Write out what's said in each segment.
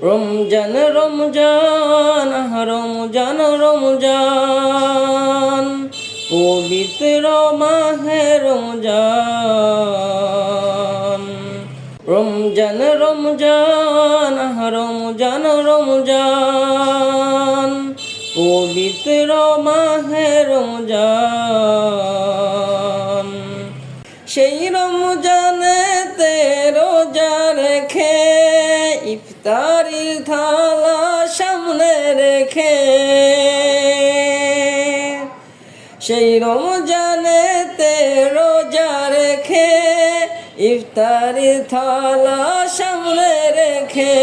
রমজান রমজান রমজান রমজান পবিত্র মাহে রমজান। রমজান রমজান রমজান রমজান পবিত্র মাহে রমজান। সেই রমজানেতে রোজা রেখে ইফতারির থালা সামনে রেখে, সেই রমজানেতে রোজা রেখে ইফতারির থালা সামনে রেখে,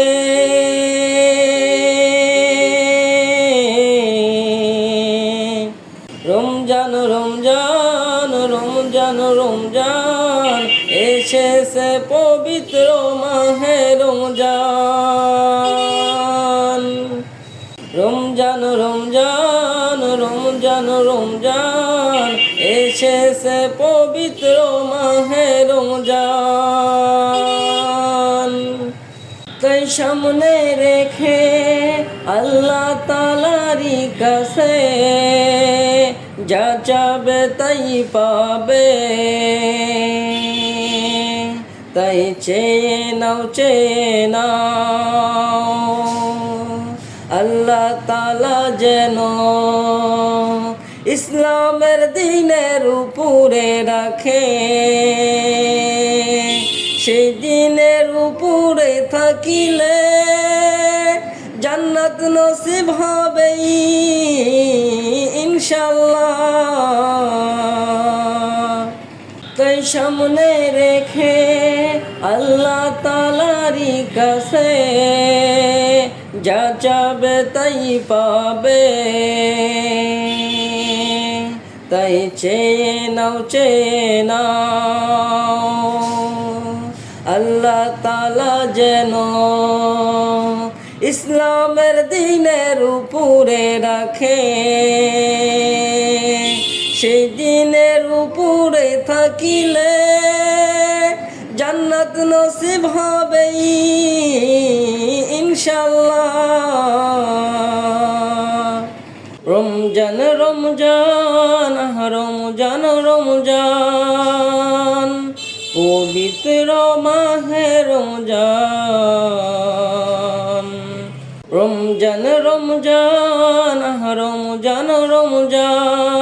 রমজান রমজান রমজান রমজান এসেছে পবিত্র মাহে রমজান। রমজান রমজান রমজান রমজান এসেছে পবিত্র মাহে রমজান। তাই সামনে রেখে আল্লাহ তাআলারই কাছে যা চাবে তাই পাবে, তাই চেয়ে নাও আল্লাহ তাআলা যেন ইসলামের দ্বীনের উপরে রাখে। সেই দ্বীনের উপরে থাকিলে জান্নাত নসিব হবে ইনশাআল্লাহ। তাই সামনে রেখে আল্লাহ তাআলারই কাছে যা চাবে তাই পাবে, তাই চেয়ে নাও আল্লাহ তাআলা যেন ইসলামের দ্বীনের উপরে রাখে। সেই দ্বীনের উপরে থাকিলে জান্নাত নসিব হবে ইনশাআল্লাহ। রমজান রমজান রমজান রমজান পবিত্র মাহে রমজান। রমজান রমজান রমজান রমজান